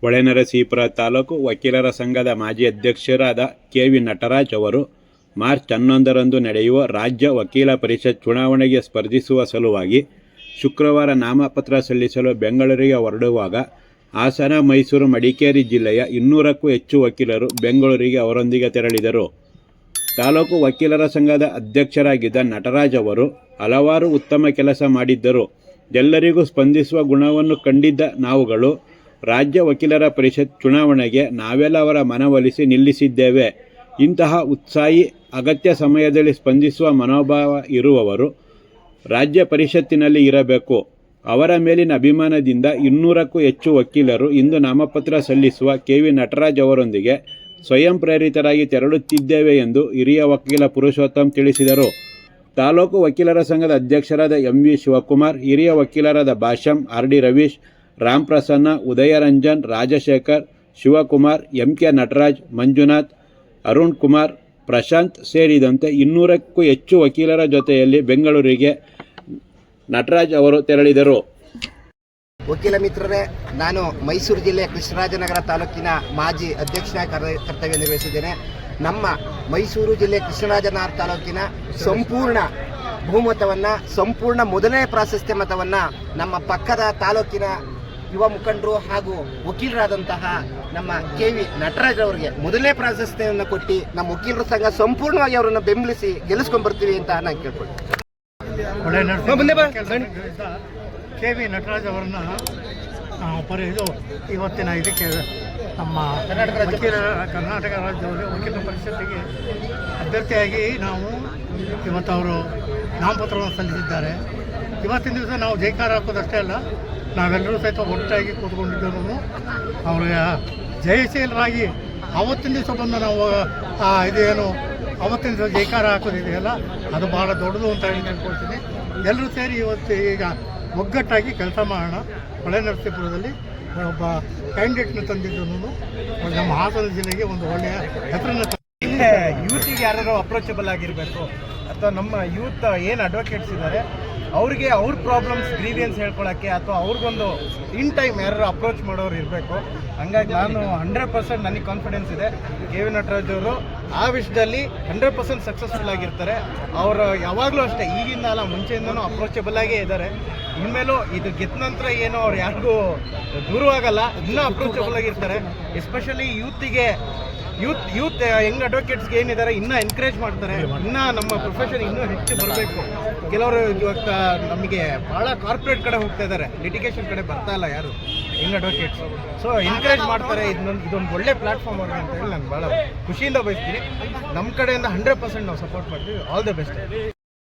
ಹೊಳೆನರಸೀಪುರ ತಾಲೂಕು ವಕೀಲರ ಸಂಘದ ಮಾಜಿ ಅಧ್ಯಕ್ಷರಾದ ಕೆ.ವಿ. ನಟರಾಜ್ ಅವರು ಮಾರ್ಚ್ 11ರಂದು ನಡೆಯುವ ರಾಜ್ಯ ವಕೀಲ ಪರಿಷತ್ ಚುನಾವಣೆಗೆ ಸ್ಪರ್ಧಿಸುವ ಸಲುವಾಗಿ ಶುಕ್ರವಾರ ನಾಮಪತ್ರ ಸಲ್ಲಿಸಲು ಬೆಂಗಳೂರಿಗೆ ಹೊರಡುವಾಗ ಹಾಸನ, ಮೈಸೂರು, ಮಡಿಕೇರಿ ಜಿಲ್ಲೆಯ 200ಕ್ಕೂ ಹೆಚ್ಚು ವಕೀಲರು ಬೆಂಗಳೂರಿಗೆ ಅವರೊಂದಿಗೆ ತೆರಳಿದರು. ತಾಲೂಕು ವಕೀಲರ ಸಂಘದ ಅಧ್ಯಕ್ಷರಾಗಿದ್ದ ನಟರಾಜ್ ಅವರು ಹಲವಾರು ಉತ್ತಮ ಕೆಲಸ ಮಾಡಿದ್ದರು. ಎಲ್ಲರಿಗೂ ಸ್ಪಂದಿಸುವ ಗುಣವನ್ನು ಕಂಡಿದ್ದ ನಾವುಗಳು ರಾಜ್ಯ ವಕೀಲರ ಪರಿಷತ್ ಚುನಾವಣೆಗೆ ನಾವೆಲ್ಲ ಅವರ ಮನವೊಲಿಸಿ ನಿಲ್ಲಿಸಿದ್ದೇವೆ. ಇಂತಹ ಉತ್ಸಾಹಿ, ಅಗತ್ಯ ಸಮಯದಲ್ಲಿ ಸ್ಪಂದಿಸುವ ಮನೋಭಾವ ಇರುವವರು ರಾಜ್ಯ ಪರಿಷತ್ತಿನಲ್ಲಿ ಇರಬೇಕು. ಅವರ ಮೇಲಿನ ಅಭಿಮಾನದಿಂದ 200ಕ್ಕೂ ಹೆಚ್ಚು ವಕೀಲರು ಇಂದು ನಾಮಪತ್ರ ಸಲ್ಲಿಸುವ ಕೆ.ವಿ. ನಟರಾಜ್ ಅವರೊಂದಿಗೆ ಸ್ವಯಂ ಪ್ರೇರಿತರಾಗಿ ತೆರಳುತ್ತಿದ್ದೇವೆ ಎಂದು ಹಿರಿಯ ವಕೀಲ ಪುರುಷೋತ್ತಮ್ ತಿಳಿಸಿದರು. ತಾಲೂಕು ವಕೀಲರ ಸಂಘದ ಅಧ್ಯಕ್ಷರಾದ ಎಂ.ವಿ. ಶಿವಕುಮಾರ್, ಹಿರಿಯ ವಕೀಲರಾದ ಭಾಷ್ಯಂ, ಆರ್.ಡಿ. ರವೀಶ್, ರಾಮ್ ಪ್ರಸನ್ನ, ಉದಯರಂಜನ್, ರಾಜಶೇಖರ್, ಶಿವಕುಮಾರ್, ಎಂ.ಕೆ. ನಟರಾಜ್, ಮಂಜುನಾಥ್, ಅರುಣ್ ಕುಮಾರ್, ಪ್ರಶಾಂತ್ ಸೇರಿದಂತೆ 200ಕ್ಕೂ ಹೆಚ್ಚು ವಕೀಲರ ಜೊತೆಯಲ್ಲಿ ಬೆಂಗಳೂರಿಗೆ ನಟರಾಜ್ ಅವರು ತೆರಳಿದರು. ವಕೀಲ ಮಿತ್ರರೇ, ನಾನು ಮೈಸೂರು ಜಿಲ್ಲೆಯ ಕೃಷ್ಣರಾಜನಗರ ತಾಲೂಕಿನ ಮಾಜಿ ಅಧ್ಯಕ್ಷನಾಗಿ ಕರ್ತವ್ಯ ನಿರ್ವಹಿಸಿದ್ದೇನೆ. ನಮ್ಮ ಮೈಸೂರು ಜಿಲ್ಲೆ ಕೃಷ್ಣರಾಜನಗರ ತಾಲೂಕಿನ ಸಂಪೂರ್ಣ ಬಹುಮತವನ್ನು, ಸಂಪೂರ್ಣ ಮೊದಲನೇ ಪ್ರಾಶಸ್ತ್ಯ ಮತವನ್ನು ನಮ್ಮ ಪಕ್ಕದ ತಾಲೂಕಿನ ಯುವ ಮುಖಂಡರು ಹಾಗೂ ವಕೀಲರಾದಂತಹ ನಮ್ಮ ಕೆ.ವಿ. ನಟರಾಜ್ ಅವರಿಗೆ ಮೊದಲನೇ ಪ್ರಾಶಸ್ತ್ಯವನ್ನು ಕೊಟ್ಟು ನಮ್ಮ ವಕೀಲರ ಸಂಘ ಸಂಪೂರ್ಣವಾಗಿ ಅವರನ್ನು ಬೆಂಬಲಿಸಿ ಗೆಲ್ಲಿಸ್ಕೊಂಡು ಬರ್ತೀವಿ ಅಂತ ನಾನು ಕೇಳ್ಕೊಳ್ತೀನಿ. ಕೆ.ವಿ. ನಟರಾಜ್ ಅವರನ್ನ ಇದು ಇವತ್ತಿನ ಇದಕ್ಕೆ ನಮ್ಮ ಕರ್ನಾಟಕ ರಾಜ್ಯ ವಕೀಲರ ಪರಿಷತ್ತಿಗೆ ಅಭ್ಯರ್ಥಿಯಾಗಿ ನಾವು ಇವತ್ತು ಅವರು ನಾಮಪತ್ರವನ್ನು ಸಲ್ಲಿಸಿದ್ದಾರೆ. ಇವತ್ತಿನ ದಿವಸ ನಾವು ಜೈಕಾರ ಹಾಕೋದಷ್ಟೇ ಅಲ್ಲ, ನಾವೆಲ್ಲರೂ ಸಹಿತ ಒಟ್ಟಾಗಿ ಕೂತ್ಕೊಂಡಿದ್ದರು. ಅವ್ರಿಗೆ ಜಯಶೀಲರಾಗಿ ಆವತ್ತಿನ ದಿವಸ ಬಂದು ನಾವು ಇದೇನು ಆವತ್ತಿನ ದಿವಸ ಜೈಕಾರ ಹಾಕೋದಿದೆಯಲ್ಲ, ಅದು ಭಾಳ ದೊಡ್ಡದು ಅಂತ ಹೇಳಿ ತಿಳ್ಕೊಳ್ತೀನಿ. ಎಲ್ಲರೂ ಸೇರಿ ಇವತ್ತು ಈಗ ಒಗ್ಗಟ್ಟಾಗಿ ಕೆಲಸ ಮಾಡೋಣ. ಹೊಳೆನರಸೀಪುರದಲ್ಲಿ ಒಬ್ಬ ಕ್ಯಾಂಡಿಡೇಟ್ನ ತಂದಿದ್ದನು ನಮ್ಮ ಹಾಸನ ಜಿಲ್ಲೆಗೆ ಒಂದು ಒಳ್ಳೆಯ ಹೆಸರನ್ನು ಯೂತಿಗೆ ಯಾರು ಅಪ್ರೋಚಬಲ್ ಆಗಿರಬೇಕು, ಅಥವಾ ನಮ್ಮ ಯೂತ್ ಏನು ಅಡ್ವೊಕೇಟ್ಸ್ ಇದ್ದಾರೆ ಅವ್ರಿಗೆ ಅವ್ರ ಪ್ರಾಬ್ಲಮ್ಸ್, ಗ್ರೀವಿಯನ್ಸ್ ಹೇಳ್ಕೊಳ್ಳೋಕ್ಕೆ, ಅಥವಾ ಅವ್ರಿಗೊಂದು ಇನ್ ಟೈಮ್ ಯಾರು ಅಪ್ರೋಚ್ ಮಾಡೋರು ಇರಬೇಕು. ಹಂಗಾಗಿ ನಾನು 100% ನನಗೆ ಕಾನ್ಫಿಡೆನ್ಸ್ ಇದೆ ಕೆ.ವಿ. ನಟರಾಜ್ ಅವರು ಆ ವಿಷಯದಲ್ಲಿ 100% ಸಕ್ಸಸ್ಫುಲ್ ಆಗಿರ್ತಾರೆ. ಅವರು ಯಾವಾಗಲೂ ಅಷ್ಟೇ, ಈಗಿಂದ ಅಲ್ಲ ಮುಂಚೆಯಿಂದನೂ ಅಪ್ರೋಚಬಲ್ ಆಗೇ ಇದ್ದಾರೆ. ಇನ್ಮೇಲೂ ಇದು ಗೆದ್ದ ನಂತರ ಏನೋ ಅವ್ರು ಯಾರಿಗೂ ದೂರವಾಗಲ್ಲ, ಇನ್ನೂ ಅಪ್ರೋಚಬಲ್ ಆಗಿರ್ತಾರೆ. ಎಸ್ಪೆಷಲಿ ಯೂತ್ ಯಂಗ್ ಅಡ್ವೊಕೇಟ್ಸ್ಗೆ ಏನಿದ್ದಾರೆ ಇನ್ನೂ ಎನ್ಕರೇಜ್ ಮಾಡ್ತಾರೆ. ಇನ್ನೂ ನಮ್ಮ ಪ್ರೊಫೆಷನ್ ಇನ್ನೂ ಹೆಚ್ಚು ಬರಬೇಕು. ಕೆಲವರು ಇವಾಗ ನಮಗೆ ಭಾಳ ಕಾರ್ಪೊರೇಟ್ ಕಡೆ ಹೋಗ್ತಾ ಇದ್ದಾರೆ, ಲಿಟಿಗೇಷನ್ ಕಡೆ ಬರ್ತಾ ಇಲ್ಲ ಯಾರು ಯಂಗ್ ಅಡ್ವೊಕೇಟ್ಸ್. ಸೊ ಎನ್ಕರೇಜ್ ಮಾಡ್ತಾರೆ. ಇದೊಂದು ಒಳ್ಳೆ ಪ್ಲಾಟ್ಫಾರ್ಮ್ ಅವ್ರಿಗೆ ಅಂತ ಹೇಳಿ ನಾನು ಭಾಳ ಖುಷಿಯಿಂದ ಬಯಸ್ತೀನಿ. ನಮ್ಮ ಕಡೆಯಿಂದ 100% ನಾವು ಸಪೋರ್ಟ್ ಮಾಡ್ತೀವಿ. All the best.